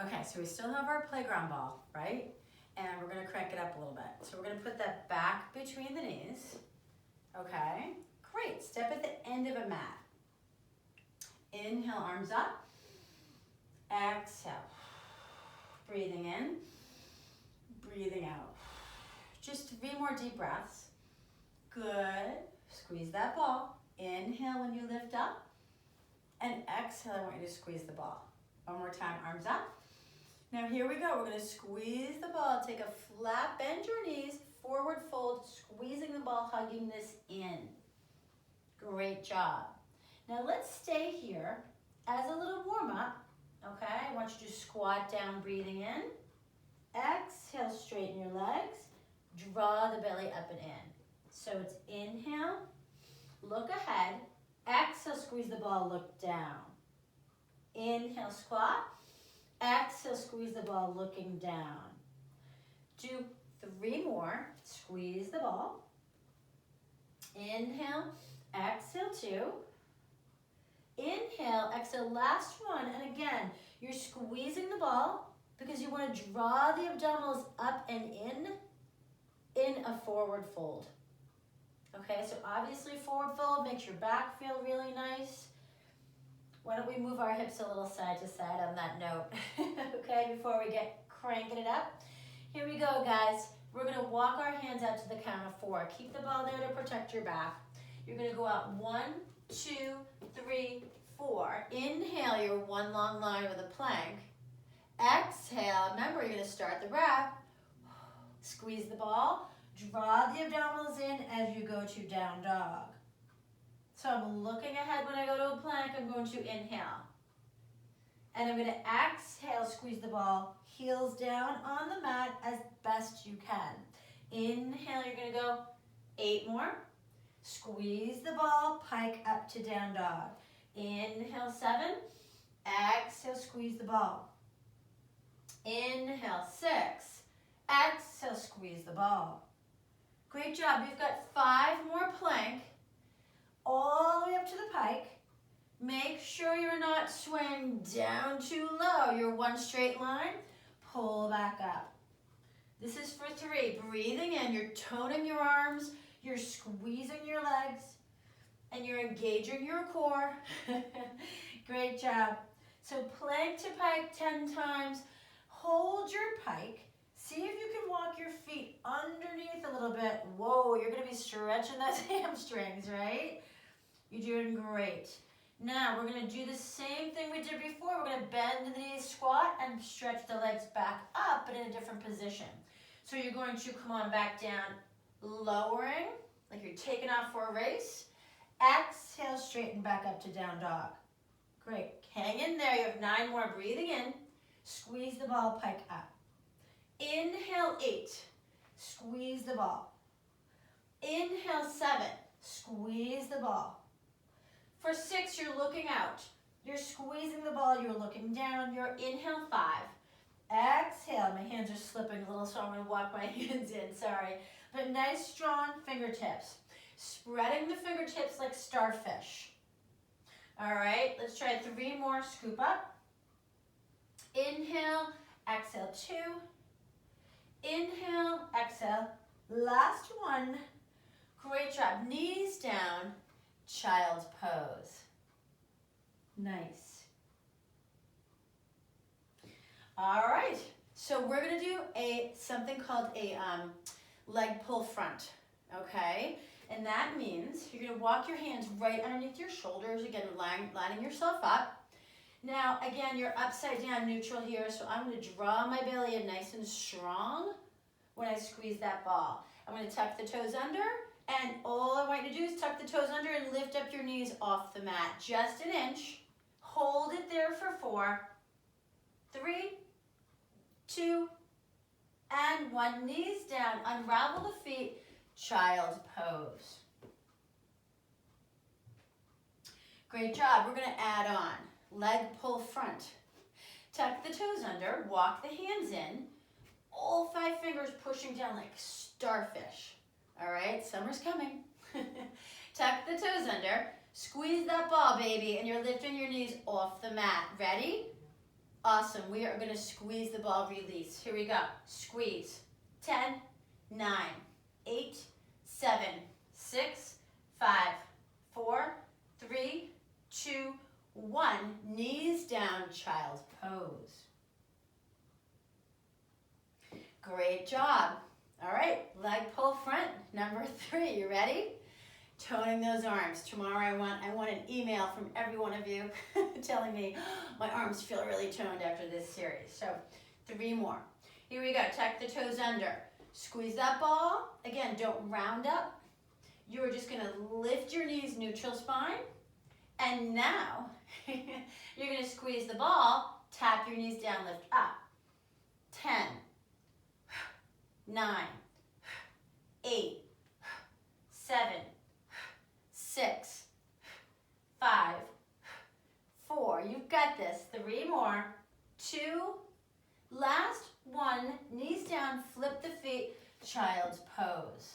Okay, so we still have our playground ball, right? And we're gonna crank it up a little bit. So we're gonna put that back between the knees. Okay, great. Step at the end of a mat. Inhale, arms up. Exhale. Breathing in, breathing out. Just 3 more deep breaths. Good. Squeeze that ball. Inhale when you lift up. And exhale, I want you to squeeze the ball. One more time, arms up. Now here we go. We're going to squeeze the ball. Take a flat, bend your knees, forward fold, squeezing the ball, hugging this in. Great job. Now let's stay here as a little warm-up. Okay, I want you to squat down, breathing in. Exhale, straighten your legs. Draw the belly up and in. So it's inhale, look ahead. Exhale, squeeze the ball, look down. Inhale, squat. Exhale, squeeze the ball, looking down. Do 3 more. Squeeze the ball. Inhale, exhale 2. Inhale, exhale, last one. And again, you're squeezing the ball because you want to draw the abdominals up and in a forward fold. Okay, so obviously forward fold makes your back feel really nice. Why don't we move our hips a little side to side on that note, okay, before we get cranking it up. Here we go, guys. We're going to walk our hands out to the count of 4. Keep the ball there to protect your back. You're going to go out 1, 2, 3, 4. Inhale your one long line with a plank. Exhale, remember you're going to start the breath. Squeeze the ball. Draw the abdominals in as you go to down dog. So I'm looking ahead when I go to a plank. I'm going to inhale. And I'm going to exhale, squeeze the ball, heels down on the mat as best you can. Inhale, you're going to go 8 more. Squeeze the ball, pike up to down dog. Inhale, 7. Exhale, squeeze the ball. Inhale, 6. Exhale, squeeze the ball. Great job. We've got 5 more plank. All the way up to the pike. Make sure you're not swaying down too low. You're one straight line. Pull back up. This is for 3. Breathing in. You're toning your arms. You're squeezing your legs. And you're engaging your core. Great job. So plank to pike 10 times. Hold your pike. See if you can walk your feet underneath a little bit. Whoa, you're going to be stretching those hamstrings, right? You're doing great. Now, we're going to do the same thing we did before. We're going to bend the knees, squat, and stretch the legs back up, but in a different position. So you're going to come on back down, lowering, like you're taking off for a race. Exhale, straighten back up to down dog. Great. Hang in there. You have 9 more. Breathing in. Squeeze the ball, pike up. Inhale, 8. Squeeze the ball. Inhale, 7. Squeeze the ball. For 6, you're looking out. You're squeezing the ball. You're looking down. You're inhale, 5. Exhale. My hands are slipping a little, so I'm going to walk my hands in. Sorry. But nice, strong fingertips. Spreading the fingertips like starfish. All right. Let's try 3 more. Scoop up. Inhale. Exhale, 2. Inhale, exhale, last one. Great job. Knees down, child's pose. Nice. All right, so we're gonna do something called a leg pull front, okay? And that means you're gonna walk your hands right underneath your shoulders, again, lining yourself up. Now, again, you're upside down neutral here, so I'm going to draw my belly in nice and strong when I squeeze that ball. I'm going to tuck the toes under, and all I want you to do is tuck the toes under and lift up your knees off the mat. Just an inch. Hold it there for 4, 3, 2, and 1. Knees down. Unravel the feet. Child's pose. Great job. We're going to add on. Leg pull front. Tuck the toes under, walk the hands in, all 5 fingers pushing down like starfish. All right, summer's coming. Tuck the toes under, squeeze that ball, baby, and you're lifting your knees off the mat. Ready? Awesome. We are going to squeeze the ball, release. Here we go. Squeeze. 10, 9, 8, 7, 6, 5, 4, 3, 2, 1. Knees down, child's pose. Great job. All right, leg pull front, number 3. You ready? Toning those arms. Tomorrow I want an email from every one of you telling me my arms feel really toned after this series. So 3 more. Here we go. Tuck the toes under. Squeeze that ball. Again, don't round up. You are just going to lift your knees, neutral spine. And now you're going to squeeze the ball. Tap your knees down, lift up. 10, 9, 8, 7, 6, 5, 4. You've got this. 3 more. 2. Last 1. Knees down. Flip the feet. Child's pose.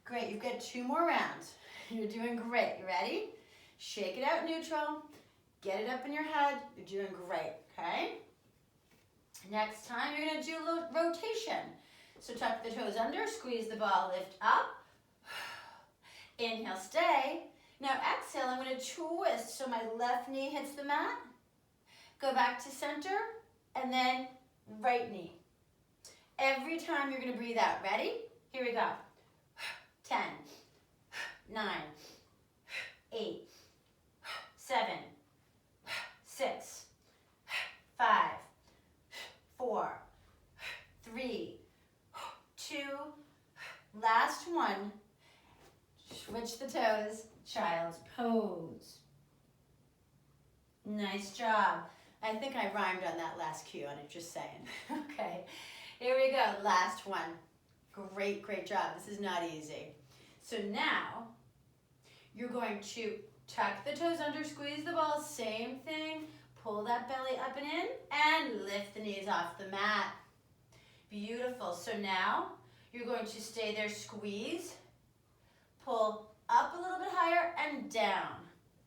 Great. You've got 2 more rounds. You're doing great. You ready? Shake it out neutral. Get it up in your head. You're doing great. Okay? Next time, you're going to do rotation. So tuck the toes under, squeeze the ball, lift up. Inhale, stay. Now exhale, I'm going to twist so my left knee hits the mat. Go back to center, and then right knee. Every time you're going to breathe out. Ready? Here we go. 10, 9, 8, 7, 6, 5, 4, 3, 2, last 1. Switch the toes, child's pose. Nice job. I think I rhymed on that last cue, I'm just saying. Okay, here we go, last 1. Great, great job. This is not easy. So now, you're going to tuck the toes under, squeeze the ball, same thing. Pull that belly up and in, and lift the knees off the mat. Beautiful. So now, you're going to stay there, squeeze, pull up a little bit higher and down,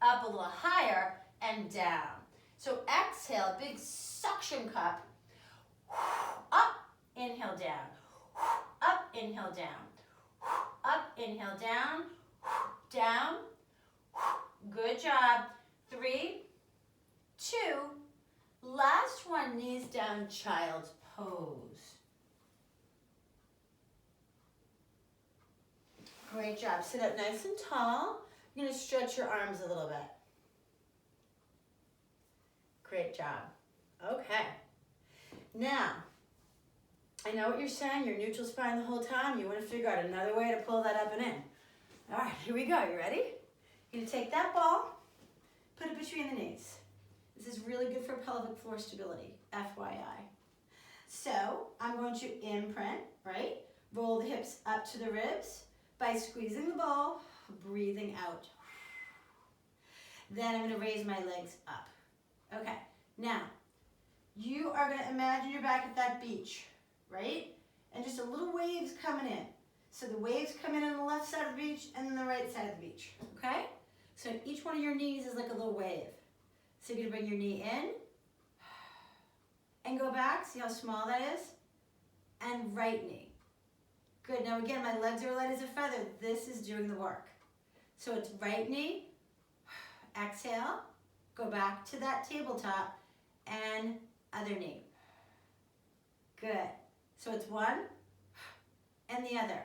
up a little higher and down. So exhale, big suction cup, up, inhale, down, up, inhale, down, up, inhale, down, down. Good job. 3, 2, last 1, knees down, child's pose. Great job. Sit up nice and tall. You're going to stretch your arms a little bit. Great job. Okay. Now, I know what you're saying. You're neutral spine the whole time. You want to figure out another way to pull that up and in. All right, here we go. You ready? You're going to take that ball, put it between the knees. This is really good for pelvic floor stability, FYI. So I'm going to imprint, right? Roll the hips up to the ribs by squeezing the ball, breathing out. Then I'm going to raise my legs up. Okay, now you are going to imagine you're back at that beach, right? And just a little waves coming in. So the waves come in on the left side of the beach and then the right side of the beach, okay? So each one of your knees is like a little wave. So you're going to bring your knee in and go back. See how small that is? And right knee. Good. Now again, my legs are light as a feather. This is doing the work. So it's right knee, exhale, go back to that tabletop, and other knee. Good. So it's 1 and the other.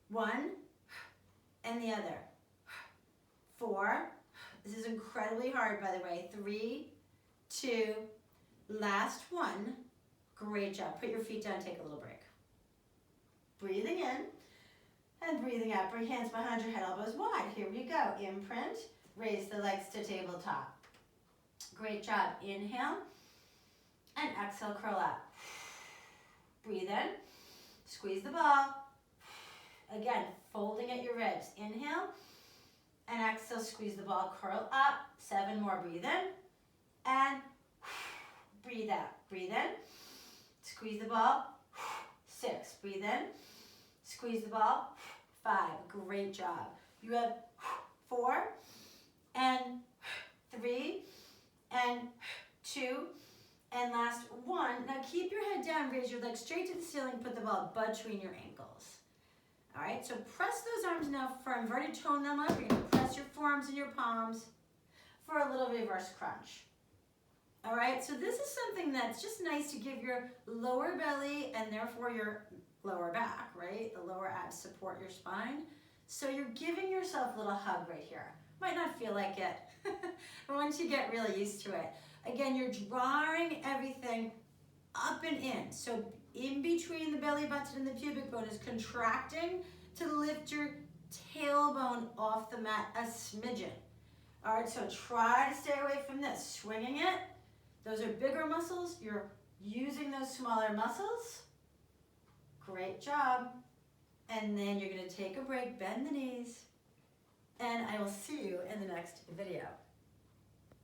1 and the other. 4. This is incredibly hard, by the way. 3, 2, last 1. Great job. Put your feet down, take a little break. Breathing in and breathing out. Bring hands behind your head, elbows wide. Here we go. Imprint. Raise the legs to tabletop. Great job. Inhale and exhale, curl up. Breathe in. Squeeze the ball. Again, folding at your ribs. Inhale and exhale, squeeze the ball, curl up. 7 more. Breathe in and breathe out. Breathe in. Squeeze the ball. 6. Breathe in. Squeeze the ball. 5. Great job. You have 4 and time, raise your legs straight to the ceiling, put the ball between your ankles. All right, so press those arms now firm. I've already toned them up. You're gonna press your forearms and your palms for a little reverse crunch. All right, so this is something that's just nice to give your lower belly and therefore your lower back, right? The lower abs support your spine. So you're giving yourself a little hug right here. Might not feel like it, but once you get really used to it. Again, you're drawing everything up and in. So in between the belly button and the pubic bone is contracting to lift your tailbone off the mat a smidgen. All right, so try to stay away from this. Swinging it. Those are bigger muscles. You're using those smaller muscles. Great job. And then you're going to take a break, bend the knees, and I will see you in the next video.